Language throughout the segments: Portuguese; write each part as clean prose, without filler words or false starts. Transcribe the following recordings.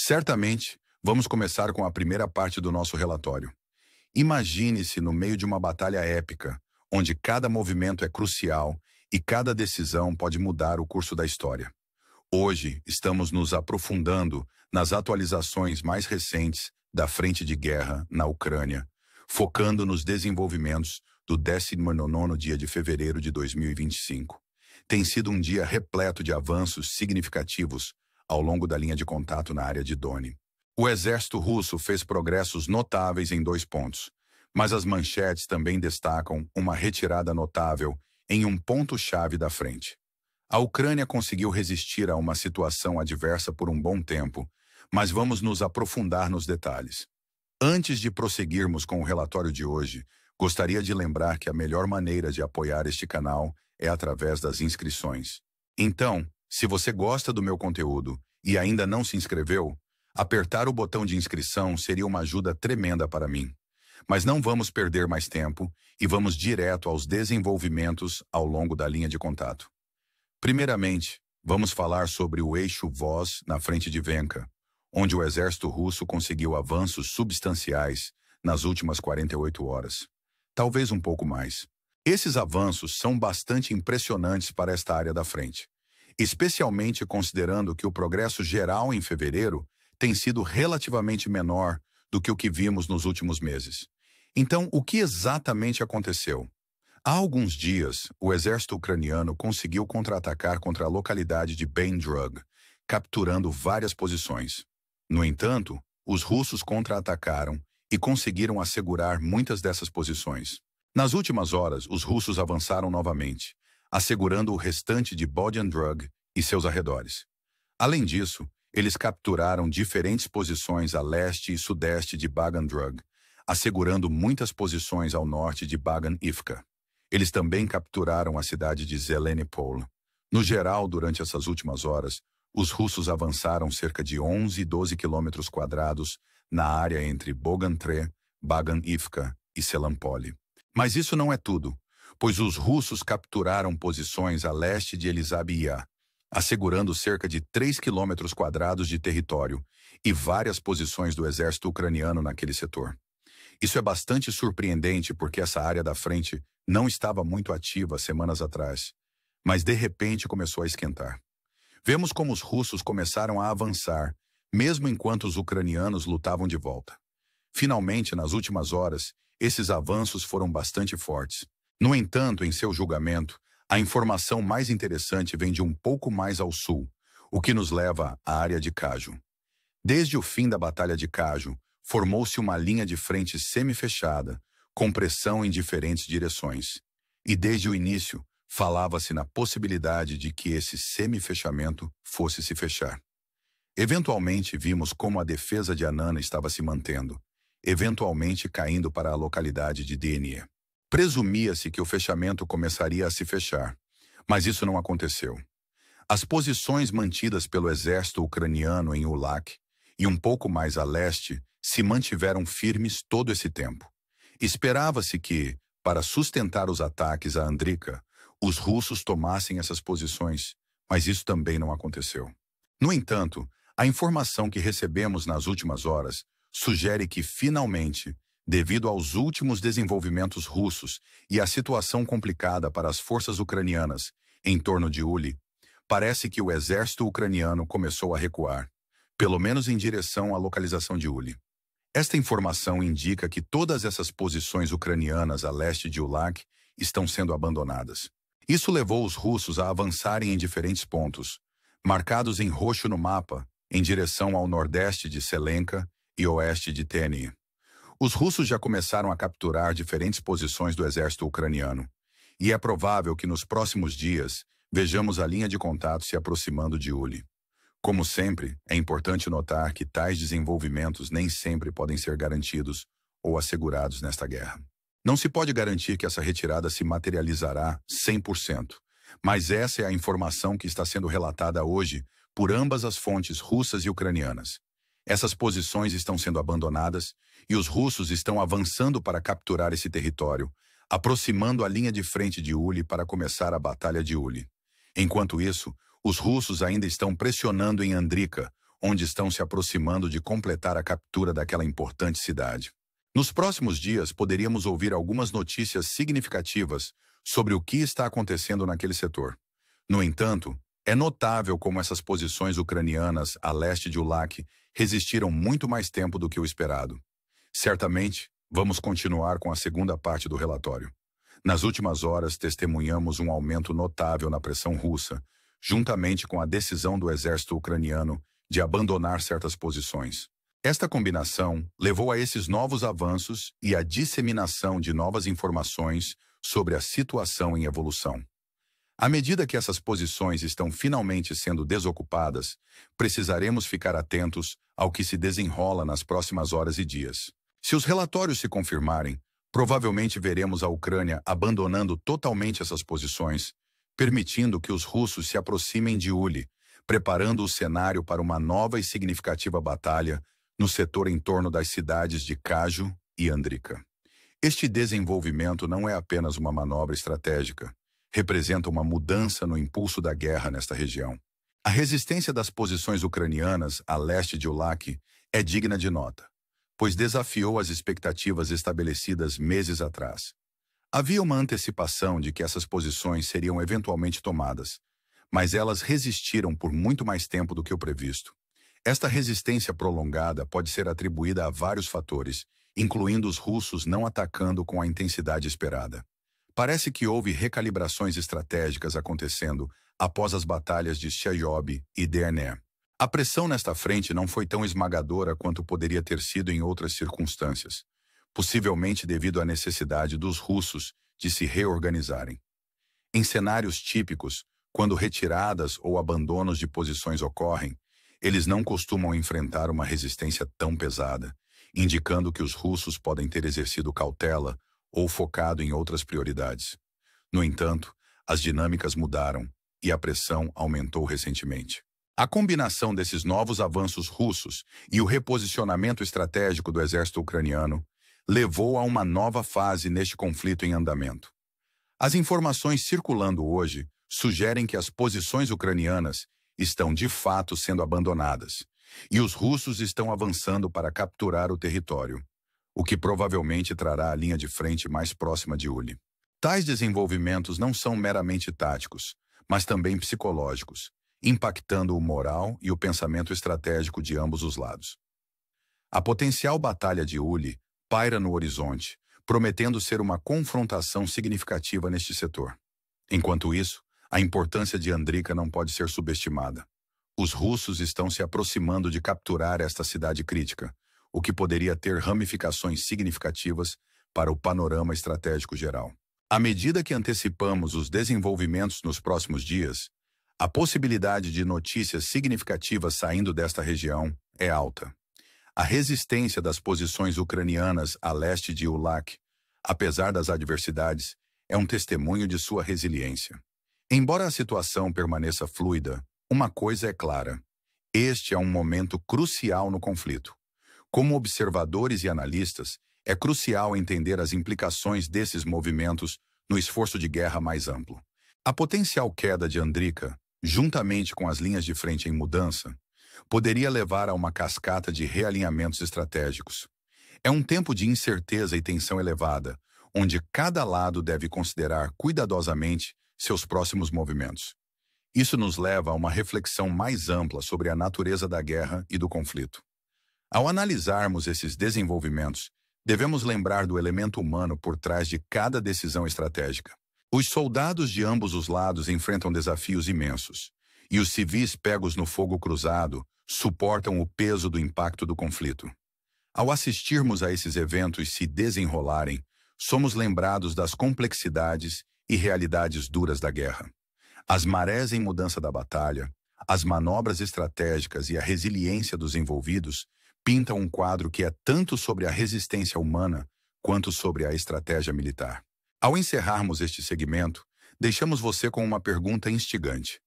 Certamente, vamos começar com a primeira parte do nosso relatório. Imagine-se no meio de uma batalha épica, onde cada movimento é crucial e cada decisão pode mudar o curso da história. Hoje, estamos nos aprofundando nas atualizações mais recentes da frente de guerra na Ucrânia, focando nos desenvolvimentos do 19º dia de fevereiro de 2025. Tem sido um dia repleto de avanços significativos ao longo da linha de contato na área de Doni. O exército russo fez progressos notáveis em 2 pontos, mas as manchetes também destacam uma retirada notável em um ponto-chave da frente. A Ucrânia conseguiu resistir a uma situação adversa por um bom tempo, mas vamos nos aprofundar nos detalhes. Antes de prosseguirmos com o relatório de hoje, gostaria de lembrar que a melhor maneira de apoiar este canal é através das inscrições. Então, se você gosta do meu conteúdo e ainda não se inscreveu, apertar o botão de inscrição seria uma ajuda tremenda para mim. Mas não vamos perder mais tempo e vamos direto aos desenvolvimentos ao longo da linha de contato. Primeiramente, vamos falar sobre o eixo Voz na frente de Venka, onde o exército russo conseguiu avanços substanciais nas últimas 48 horas. Talvez um pouco mais. Esses avanços são bastante impressionantes para esta área da frente, especialmente considerando que o progresso geral em fevereiro tem sido relativamente menor do que o que vimos nos últimos meses. Então, o que exatamente aconteceu? Há alguns dias, o exército ucraniano conseguiu contra-atacar contra a localidade de Baindrug, capturando várias posições. No entanto, os russos contra-atacaram e conseguiram assegurar muitas dessas posições. Nas últimas horas, os russos avançaram novamente, assegurando o restante de Bodiandrug e seus arredores. Além disso, eles capturaram diferentes posições a leste e sudeste de Bagandrug, assegurando muitas posições ao norte de Bagan-Ivka. Eles também capturaram a cidade de Zelenipol. No geral, durante essas últimas horas, os russos avançaram cerca de 11 e 12 quilômetros quadrados na área entre Bogantre, Bagan-Ivka e Selampoli. Mas isso não é tudo, pois os russos capturaram posições a leste de Elisabia, assegurando cerca de 3 quilômetros quadrados de território e várias posições do exército ucraniano naquele setor. Isso é bastante surpreendente porque essa área da frente não estava muito ativa semanas atrás, mas de repente começou a esquentar. Vemos como os russos começaram a avançar, mesmo enquanto os ucranianos lutavam de volta. Finalmente, nas últimas horas, esses avanços foram bastante fortes. No entanto, em seu julgamento, a informação mais interessante vem de um pouco mais ao sul, o que nos leva à área de Kaju. Desde o fim da Batalha de Kaju, formou-se uma linha de frente semi-fechada, com pressão em diferentes direções. E desde o início, falava-se na possibilidade de que esse semi-fechamento fosse se fechar. Eventualmente, vimos como a defesa de Anana estava se mantendo, eventualmente caindo para a localidade de Dnie. Presumia-se que o fechamento começaria a se fechar, mas isso não aconteceu. As posições mantidas pelo exército ucraniano em Ulak e um pouco mais a leste se mantiveram firmes todo esse tempo. Esperava-se que, para sustentar os ataques a Andrika, os russos tomassem essas posições, mas isso também não aconteceu. No entanto, a informação que recebemos nas últimas horas sugere que, finalmente, devido aos últimos desenvolvimentos russos e à situação complicada para as forças ucranianas em torno de Uli, parece que o exército ucraniano começou a recuar, pelo menos em direção à localização de Uli. Esta informação indica que todas essas posições ucranianas a leste de Ulak estão sendo abandonadas. Isso levou os russos a avançarem em diferentes pontos, marcados em roxo no mapa, em direção ao nordeste de Selenka e oeste de Teni. Os russos já começaram a capturar diferentes posições do exército ucraniano, e é provável que nos próximos dias vejamos a linha de contato se aproximando de Uli. Como sempre, é importante notar que tais desenvolvimentos nem sempre podem ser garantidos ou assegurados nesta guerra. Não se pode garantir que essa retirada se materializará 100%, mas essa é a informação que está sendo relatada hoje por ambas as fontes russas e ucranianas. Essas posições estão sendo abandonadas e os russos estão avançando para capturar esse território, aproximando a linha de frente de Uli para começar a Batalha de Uli. Enquanto isso, os russos ainda estão pressionando em Andrika, onde estão se aproximando de completar a captura daquela importante cidade. Nos próximos dias, poderíamos ouvir algumas notícias significativas sobre o que está acontecendo naquele setor. No entanto, é notável como essas posições ucranianas a leste de Ulac resistiram muito mais tempo do que o esperado. Certamente, vamos continuar com a segunda parte do relatório. Nas últimas horas, testemunhamos um aumento notável na pressão russa, juntamente com a decisão do exército ucraniano de abandonar certas posições. Esta combinação levou a esses novos avanços e à disseminação de novas informações sobre a situação em evolução. À medida que essas posições estão finalmente sendo desocupadas, precisaremos ficar atentos ao que se desenrola nas próximas horas e dias. Se os relatórios se confirmarem, provavelmente veremos a Ucrânia abandonando totalmente essas posições, permitindo que os russos se aproximem de Uli, preparando o cenário para uma nova e significativa batalha no setor em torno das cidades de Kaju e Andrica. Este desenvolvimento não é apenas uma manobra estratégica, representa uma mudança no impulso da guerra nesta região. A resistência das posições ucranianas a leste de Ulac é digna de nota, pois desafiou as expectativas estabelecidas meses atrás. Havia uma antecipação de que essas posições seriam eventualmente tomadas, mas elas resistiram por muito mais tempo do que o previsto. Esta resistência prolongada pode ser atribuída a vários fatores, incluindo os russos não atacando com a intensidade esperada. Parece que houve recalibrações estratégicas acontecendo após as batalhas de Chejov e Derner. A pressão nesta frente não foi tão esmagadora quanto poderia ter sido em outras circunstâncias, possivelmente devido à necessidade dos russos de se reorganizarem. Em cenários típicos, quando retiradas ou abandonos de posições ocorrem, eles não costumam enfrentar uma resistência tão pesada, indicando que os russos podem ter exercido cautela ou focado em outras prioridades. No entanto, as dinâmicas mudaram e a pressão aumentou recentemente. A combinação desses novos avanços russos e o reposicionamento estratégico do exército ucraniano levou a uma nova fase neste conflito em andamento. As informações circulando hoje sugerem que as posições ucranianas estão de fato sendo abandonadas, e os russos estão avançando para capturar o território, o que provavelmente trará a linha de frente mais próxima de Uli. Tais desenvolvimentos não são meramente táticos, mas também psicológicos, impactando o moral e o pensamento estratégico de ambos os lados. A potencial batalha de Uli paira no horizonte, prometendo ser uma confrontação significativa neste setor. Enquanto isso, a importância de Andrica não pode ser subestimada. Os russos estão se aproximando de capturar esta cidade crítica, o que poderia ter ramificações significativas para o panorama estratégico geral. À medida que antecipamos os desenvolvimentos nos próximos dias, a possibilidade de notícias significativas saindo desta região é alta. A resistência das posições ucranianas a leste de Ulac, apesar das adversidades, é um testemunho de sua resiliência. Embora a situação permaneça fluida, uma coisa é clara: este é um momento crucial no conflito. Como observadores e analistas, é crucial entender as implicações desses movimentos no esforço de guerra mais amplo. A potencial queda de Andrica, juntamente com as linhas de frente em mudança, poderia levar a uma cascata de realinhamentos estratégicos. É um tempo de incerteza e tensão elevada, onde cada lado deve considerar cuidadosamente seus próximos movimentos. Isso nos leva a uma reflexão mais ampla sobre a natureza da guerra e do conflito. Ao analisarmos esses desenvolvimentos, devemos lembrar do elemento humano por trás de cada decisão estratégica. Os soldados de ambos os lados enfrentam desafios imensos, e os civis pegos no fogo cruzado suportam o peso do impacto do conflito. Ao assistirmos a esses eventos se desenrolarem, somos lembrados das complexidades e realidades duras da guerra. As marés em mudança da batalha, as manobras estratégicas e a resiliência dos envolvidos pintam um quadro que é tanto sobre a resistência humana quanto sobre a estratégia militar. Ao encerrarmos este segmento, deixamos você com uma pergunta instigante.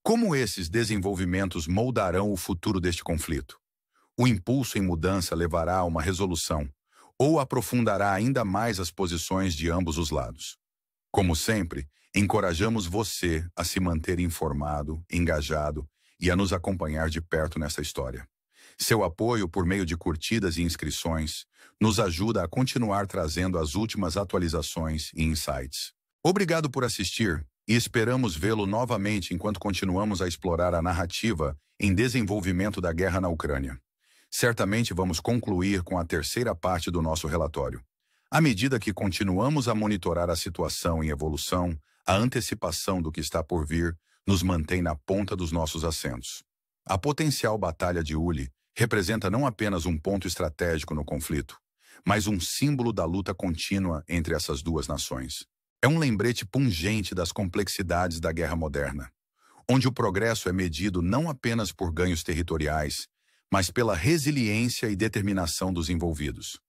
Como esses desenvolvimentos moldarão o futuro deste conflito? O impulso em mudança levará a uma resolução, ou aprofundará ainda mais as posições de ambos os lados? Como sempre, encorajamos você a se manter informado, engajado e a nos acompanhar de perto nessa história. Seu apoio por meio de curtidas e inscrições nos ajuda a continuar trazendo as últimas atualizações e insights. Obrigado por assistir e esperamos vê-lo novamente enquanto continuamos a explorar a narrativa em desenvolvimento da guerra na Ucrânia. Certamente vamos concluir com a terceira parte do nosso relatório. À medida que continuamos a monitorar a situação em evolução, a antecipação do que está por vir nos mantém na ponta dos nossos assentos. A potencial Batalha de Uli representa não apenas um ponto estratégico no conflito, mas um símbolo da luta contínua entre essas duas nações. É um lembrete pungente das complexidades da guerra moderna, onde o progresso é medido não apenas por ganhos territoriais, mas pela resiliência e determinação dos envolvidos.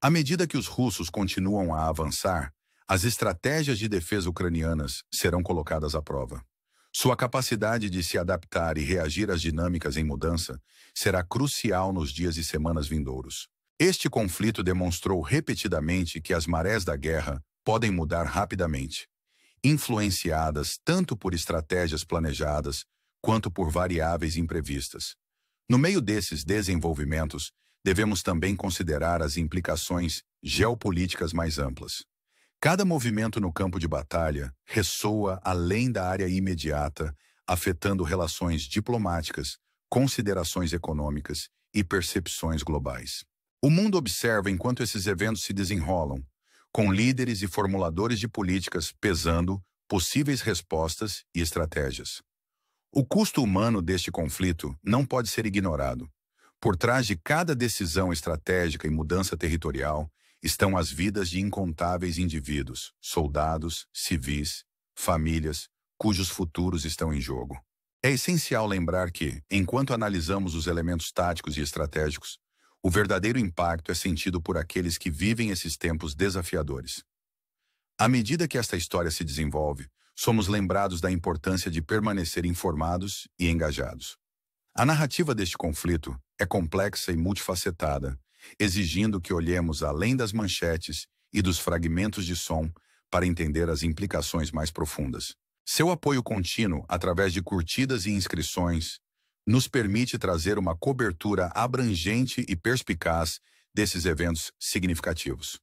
À medida que os russos continuam a avançar, as estratégias de defesa ucranianas serão colocadas à prova. Sua capacidade de se adaptar e reagir às dinâmicas em mudança será crucial nos dias e semanas vindouros. Este conflito demonstrou repetidamente que as marés da guerra podem mudar rapidamente, influenciadas tanto por estratégias planejadas quanto por variáveis imprevistas. No meio desses desenvolvimentos, devemos também considerar as implicações geopolíticas mais amplas. Cada movimento no campo de batalha ressoa além da área imediata, afetando relações diplomáticas, considerações econômicas e percepções globais. O mundo observa enquanto esses eventos se desenrolam, com líderes e formuladores de políticas pesando possíveis respostas e estratégias. O custo humano deste conflito não pode ser ignorado. Por trás de cada decisão estratégica e mudança territorial estão as vidas de incontáveis indivíduos, soldados, civis, famílias, cujos futuros estão em jogo. É essencial lembrar que, enquanto analisamos os elementos táticos e estratégicos, o verdadeiro impacto é sentido por aqueles que vivem esses tempos desafiadores. À medida que esta história se desenvolve, somos lembrados da importância de permanecer informados e engajados. A narrativa deste conflito é complexa e multifacetada, exigindo que olhemos além das manchetes e dos fragmentos de som para entender as implicações mais profundas. Seu apoio contínuo, através de curtidas e inscrições, nos permite trazer uma cobertura abrangente e perspicaz desses eventos significativos.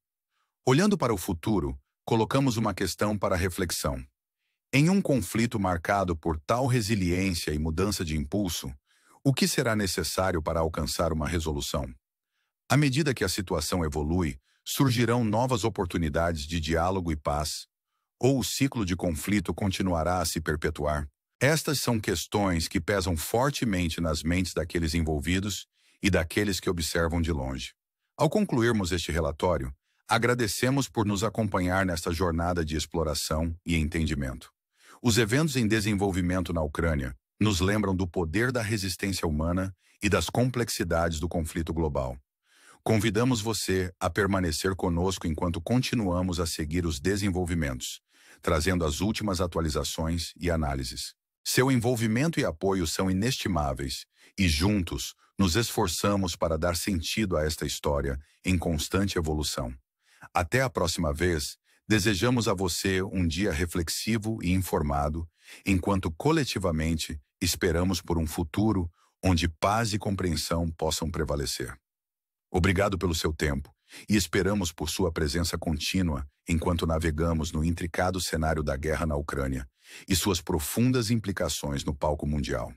Olhando para o futuro, colocamos uma questão para reflexão. Em um conflito marcado por tal resiliência e mudança de impulso, o que será necessário para alcançar uma resolução? À medida que a situação evolui, surgirão novas oportunidades de diálogo e paz, ou o ciclo de conflito continuará a se perpetuar? Estas são questões que pesam fortemente nas mentes daqueles envolvidos e daqueles que observam de longe. Ao concluirmos este relatório, agradecemos por nos acompanhar nesta jornada de exploração e entendimento. Os eventos em desenvolvimento na Ucrânia nos lembram do poder da resistência humana e das complexidades do conflito global. Convidamos você a permanecer conosco enquanto continuamos a seguir os desenvolvimentos, trazendo as últimas atualizações e análises. Seu envolvimento e apoio são inestimáveis e juntos nos esforçamos para dar sentido a esta história em constante evolução. Até a próxima vez, desejamos a você um dia reflexivo e informado, enquanto coletivamente esperamos por um futuro onde paz e compreensão possam prevalecer. Obrigado pelo seu tempo e esperamos por sua presença contínua enquanto navegamos no intricado cenário da guerra na Ucrânia e suas profundas implicações no palco mundial.